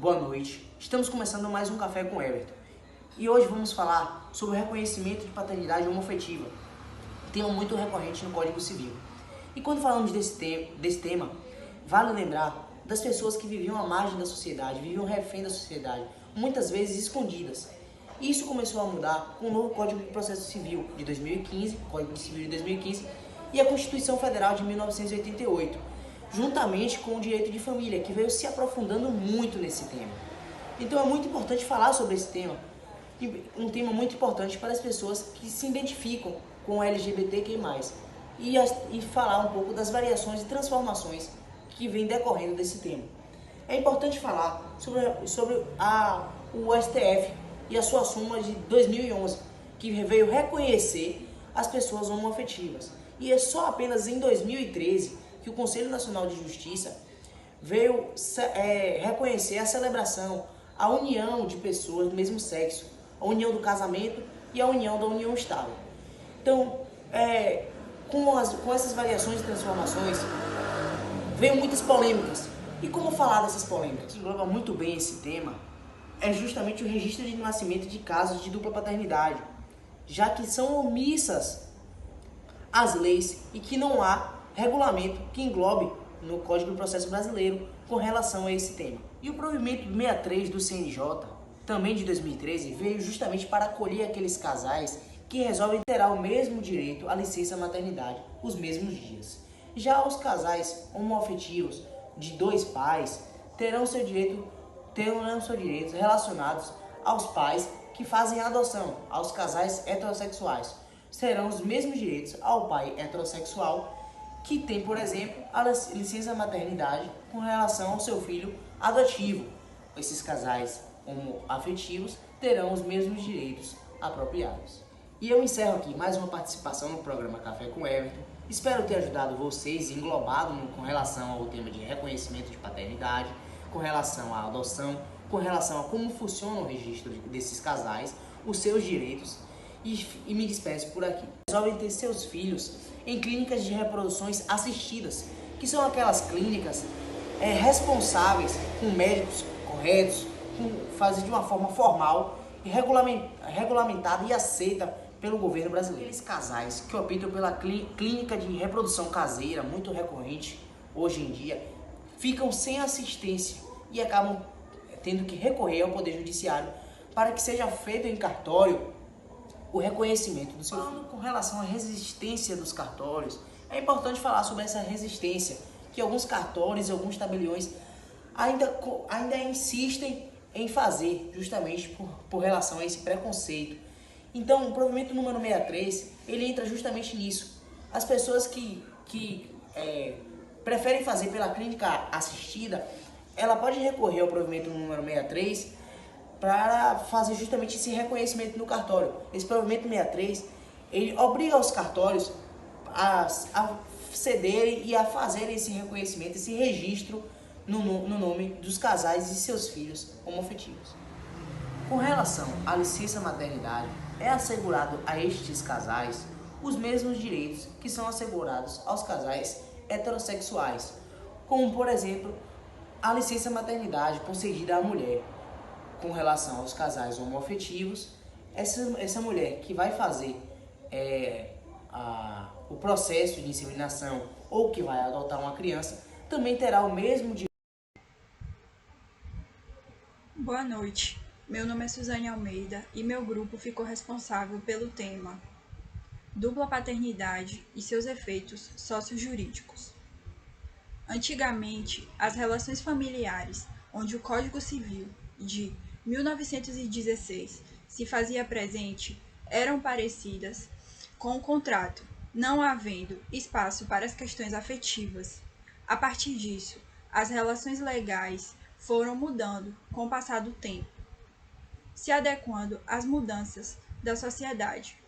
boa noite. Estamos começando mais um Café com Everton. E hoje vamos falar sobre o reconhecimento de paternidade homoafetiva, tema muito recorrente no Código Civil. E quando falamos desse tema, vale lembrar das pessoas que viviam à margem da sociedade, viviam refém da sociedade, muitas vezes escondidas. Isso começou a mudar com o novo Código de Processo Civil de 2015, Código Civil de 2015, e a Constituição Federal de 1988, juntamente com o direito de família, que veio se aprofundando muito nesse tema. Então é muito importante falar sobre esse tema, um tema muito importante para as pessoas que se identificam com o LGBTQI+, e falar um pouco das variações e transformações que vêm decorrendo desse tema. É importante falar sobre o STF e a sua súmula de 2011, que veio reconhecer as pessoas homoafetivas. E é só apenas em 2013 que o Conselho Nacional de Justiça veio reconhecer a celebração, a união de pessoas do mesmo sexo, a união do casamento e a união da união estável. Então, com essas variações e transformações, veio muitas polêmicas. E como falar dessas polêmicas? O que engloba muito bem esse tema é justamente o registro de nascimento de casos de dupla paternidade, já que são omissas as leis e que não há regulamento que englobe no Código do Processo Brasileiro com relação a esse tema. E o provimento 63 do CNJ, também de 2013, veio justamente para acolher aqueles casais que resolvem ter o mesmo direito à licença maternidade, os mesmos dias. Já os casais homoafetivos de dois pais terão seus direitos relacionados aos pais que fazem a adoção, aos casais heterossexuais. Serão os mesmos direitos ao pai heterossexual que tem, por exemplo, a licença maternidade com relação ao seu filho adotivo. Esses casais homoafetivos terão os mesmos direitos apropriados. E eu encerro aqui mais uma participação no programa Café com Everton. Espero ter ajudado vocês, englobado com relação ao tema de reconhecimento de paternidade, com relação à adoção, com relação a como funciona o registro desses casais, os seus direitos, e me despeço por aqui. Resolvem ter seus filhos em clínicas de reproduções assistidas, que são aquelas clínicas responsáveis, com médicos corretos, fazem de uma forma formal e regulamentada e aceita pelo governo brasileiro. Aqueles casais que optam pela clínica de reprodução caseira, muito recorrente hoje em dia, ficam sem assistência e acabam tendo que recorrer ao Poder Judiciário para que seja feito em cartório o reconhecimento do seu filho. Com relação à resistência dos cartórios, é importante falar sobre essa resistência, que alguns cartórios e alguns tabeliões ainda insistem em fazer, justamente por relação a esse preconceito. Então, o provimento número 63, ele entra justamente nisso. As pessoas que preferem fazer pela clínica assistida, ela pode recorrer ao provimento número 63 para fazer justamente esse reconhecimento no cartório. Esse provimento 63, ele obriga os cartórios a cederem e a fazerem esse reconhecimento, esse registro no nome dos casais e seus filhos homoafetivos. Com relação à licença maternidade, é assegurado a estes casais os mesmos direitos que são assegurados aos casais heterossexuais, como, por exemplo, a licença maternidade concedida à mulher. Com relação aos casais homoafetivos, essa mulher que vai fazer o processo de inseminação ou que vai adotar uma criança, também terá o mesmo direito. Boa noite, meu nome é Suzane Almeida e meu grupo ficou responsável pelo tema Dupla Paternidade e seus efeitos sociojurídicos. Antigamente, as relações familiares, onde o Código Civil de 1916 se fazia presente, eram parecidas com o contrato, não havendo espaço para as questões afetivas. A partir disso, as relações legais foram mudando com o passar do tempo, se adequando às mudanças da sociedade.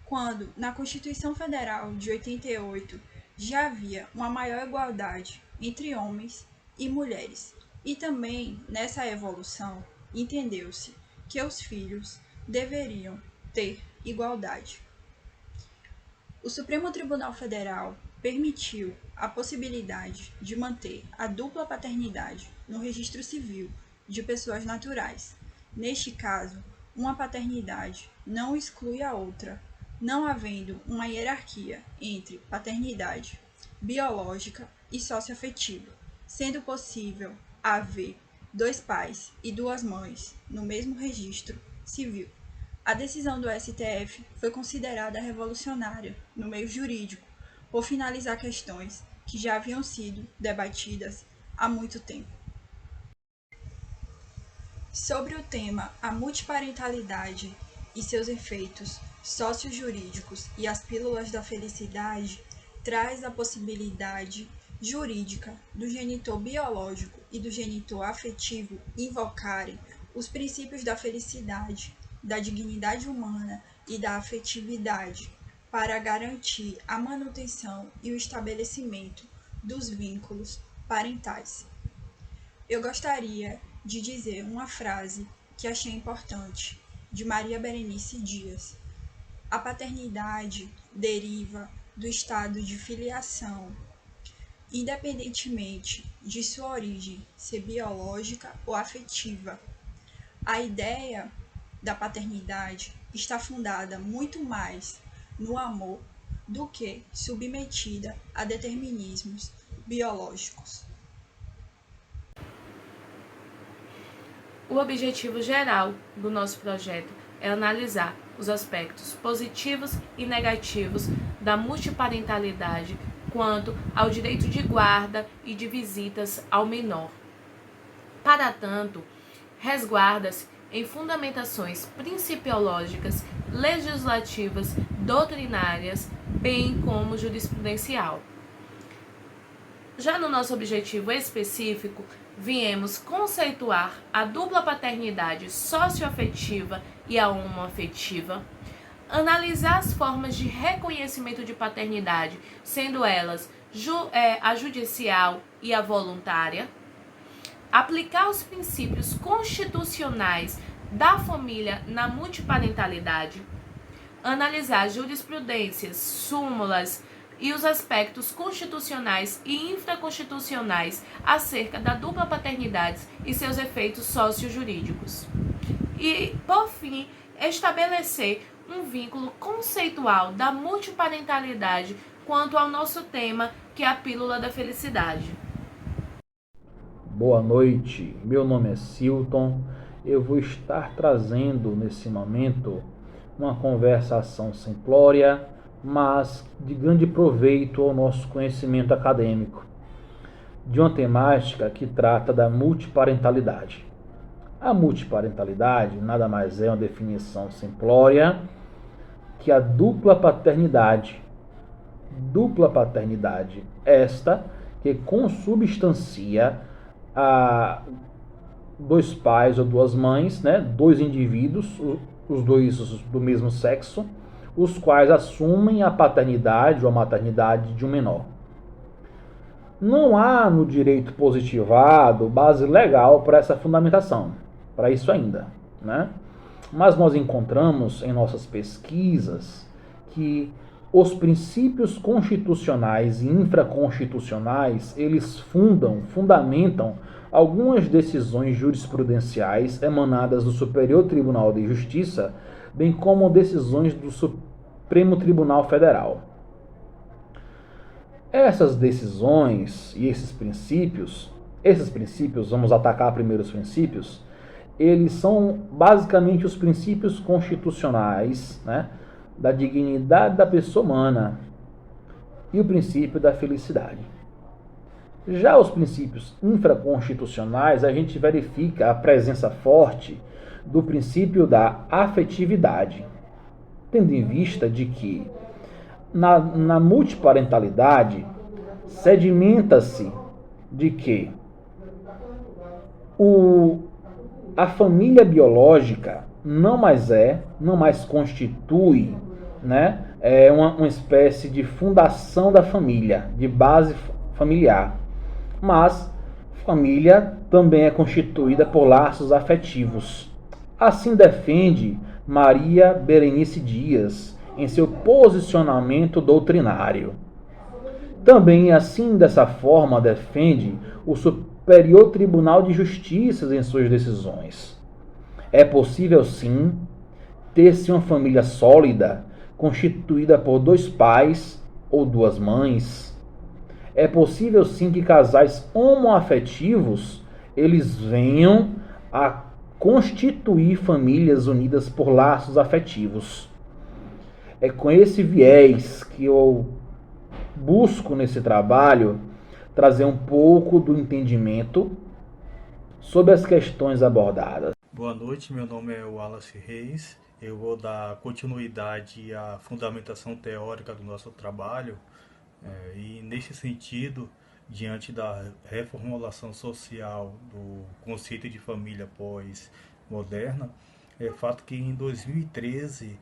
Quando, na Constituição Federal de 88, já havia uma maior igualdade entre homens e mulheres. E também, nessa evolução, entendeu-se que os filhos deveriam ter igualdade. O Supremo Tribunal Federal permitiu a possibilidade de manter a dupla paternidade no registro civil de pessoas naturais. Neste caso, uma paternidade não exclui a outra, não havendo uma hierarquia entre paternidade biológica e socioafetiva, sendo possível haver dois pais e duas mães no mesmo registro civil. A decisão do STF foi considerada revolucionária no meio jurídico, por finalizar questões que já haviam sido debatidas há muito tempo. Sobre o tema a multiparentalidade e seus efeitos sociojurídicos e as pílulas da felicidade, traz a possibilidade jurídica do genitor biológico e do genitor afetivo invocarem os princípios da felicidade, da dignidade humana e da afetividade para garantir a manutenção e o estabelecimento dos vínculos parentais. Eu gostaria de dizer uma frase que achei importante, de Maria Berenice Dias. A paternidade deriva do estado de filiação, independentemente de sua origem ser biológica ou afetiva. A ideia da paternidade está fundada muito mais no amor do que submetida a determinismos biológicos. O objetivo geral do nosso projeto é analisar os aspectos positivos e negativos da multiparentalidade quanto ao direito de guarda e de visitas ao menor. Para tanto, resguarda-se em fundamentações principiológicas, legislativas, doutrinárias, bem como jurisprudencial. Já no nosso objetivo específico, viemos conceituar a dupla paternidade socioafetiva e a homoafetiva, analisar as formas de reconhecimento de paternidade, sendo elas a judicial e a voluntária, aplicar os princípios constitucionais da família na multiparentalidade, analisar jurisprudências, súmulas e os aspectos constitucionais e infraconstitucionais acerca da dupla paternidade e seus efeitos sociojurídicos. E, por fim, estabelecer um vínculo conceitual da multiparentalidade quanto ao nosso tema, que é a pílula da felicidade. Boa noite, meu nome é Silton. Eu vou estar trazendo nesse momento uma conversação simplória, mas de grande proveito ao nosso conhecimento acadêmico, de uma temática que trata da multiparentalidade. A multiparentalidade nada mais é uma definição simplória que a dupla paternidade. Dupla paternidade esta que consubstancia a dois pais ou duas mães, dois indivíduos, os dois do mesmo sexo, os quais assumem a paternidade ou a maternidade de um menor. Não há no direito positivado base legal para essa fundamentação, para isso ainda, Mas nós encontramos em nossas pesquisas que os princípios constitucionais e infraconstitucionais, eles fundamentam algumas decisões jurisprudenciais emanadas do Superior Tribunal de Justiça, bem como decisões do Supremo Tribunal Federal. Essas decisões e esses princípios, vamos atacar primeiro os princípios, eles são basicamente os princípios constitucionais, da dignidade da pessoa humana e o princípio da felicidade. Já os princípios infraconstitucionais, a gente verifica a presença forte do princípio da afetividade, tendo em vista de que na multiparentalidade sedimenta-se de que a família biológica não mais constitui uma espécie de fundação da família, de base familiar, mas família também é constituída por laços afetivos. Assim defende Maria Berenice Dias em seu posicionamento doutrinário. Também assim, dessa forma, defende o Supremo Superior Tribunal de Justiça em suas decisões. É possível, sim, ter-se uma família sólida, constituída por 2 pais ou 2 mães. É possível, sim, que casais homoafetivos eles venham a constituir famílias unidas por laços afetivos. É com esse viés que eu busco nesse trabalho trazer um pouco do entendimento sobre as questões abordadas. Boa noite, meu nome é Wallace Reis. Eu vou dar continuidade à fundamentação teórica do nosso trabalho e, nesse sentido, diante da reformulação social do conceito de família pós-moderna, é fato que em 2013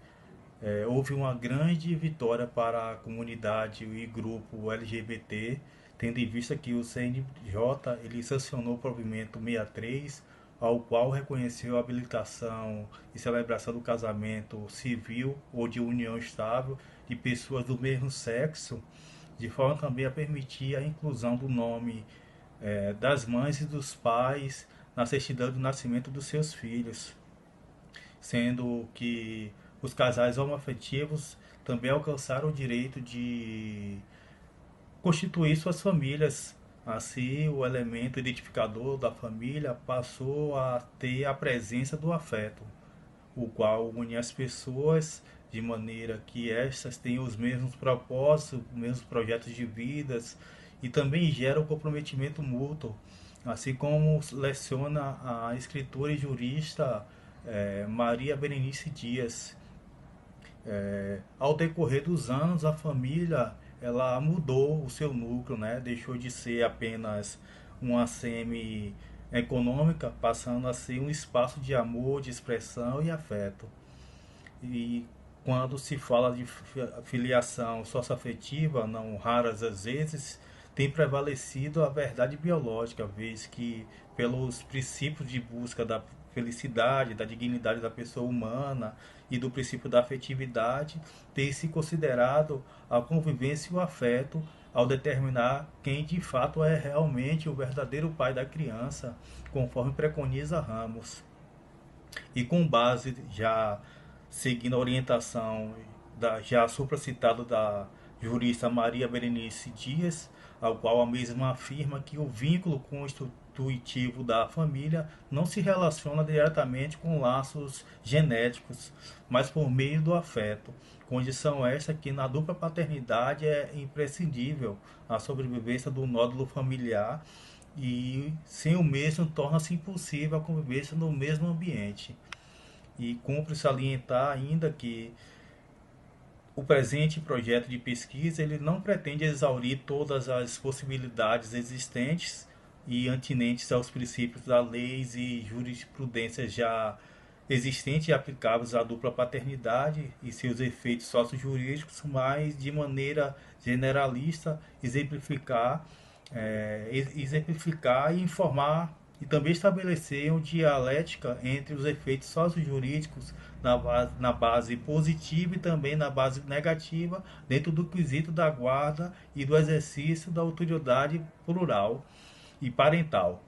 houve uma grande vitória para a comunidade e grupo LGBT, tendo em vista que o CNJ ele sancionou o provimento 63, ao qual reconheceu a habilitação e celebração do casamento civil ou de união estável de pessoas do mesmo sexo, de forma também a permitir a inclusão do nome das mães e dos pais na certidão de nascimento dos seus filhos, sendo que os casais homoafetivos também alcançaram o direito de constituir suas famílias. Assim, o elemento identificador da família passou a ter a presença do afeto, o qual une as pessoas de maneira que estas tenham os mesmos propósitos, os mesmos projetos de vidas e também gera o comprometimento mútuo, assim como leciona a escritora e jurista Maria Berenice Dias. Ao decorrer dos anos, a família ela mudou o seu núcleo, né? Deixou de ser apenas uma semi-econômica, passando a ser um espaço de amor, de expressão e afeto. E quando se fala de filiação socioafetiva, não raras às vezes, tem prevalecido a verdade biológica, vez que pelos princípios de busca da felicidade, da dignidade da pessoa humana e do princípio da afetividade, tem se considerado a convivência e o afeto ao determinar quem de fato é realmente o verdadeiro pai da criança, conforme preconiza Ramos. E com base já seguindo a orientação já supracitada da jurista Maria Berenice Dias, ao qual a mesma afirma que o vínculo constitutivo da família não se relaciona diretamente com laços genéticos, mas por meio do afeto, condição esta que na dupla paternidade é imprescindível a sobrevivência do nódulo familiar e sem o mesmo torna-se impossível a convivência no mesmo ambiente. E cumpre salientar ainda que o presente projeto de pesquisa ele não pretende exaurir todas as possibilidades existentes e atinentes aos princípios da leis e jurisprudência já existentes e aplicáveis à dupla paternidade e seus efeitos sociojurídicos, mas de maneira generalista exemplificar e informar e também estabelecer uma dialética entre os efeitos sociojurídicos na base positiva e também na base negativa, dentro do quesito da guarda e do exercício da autoridade plural e parental.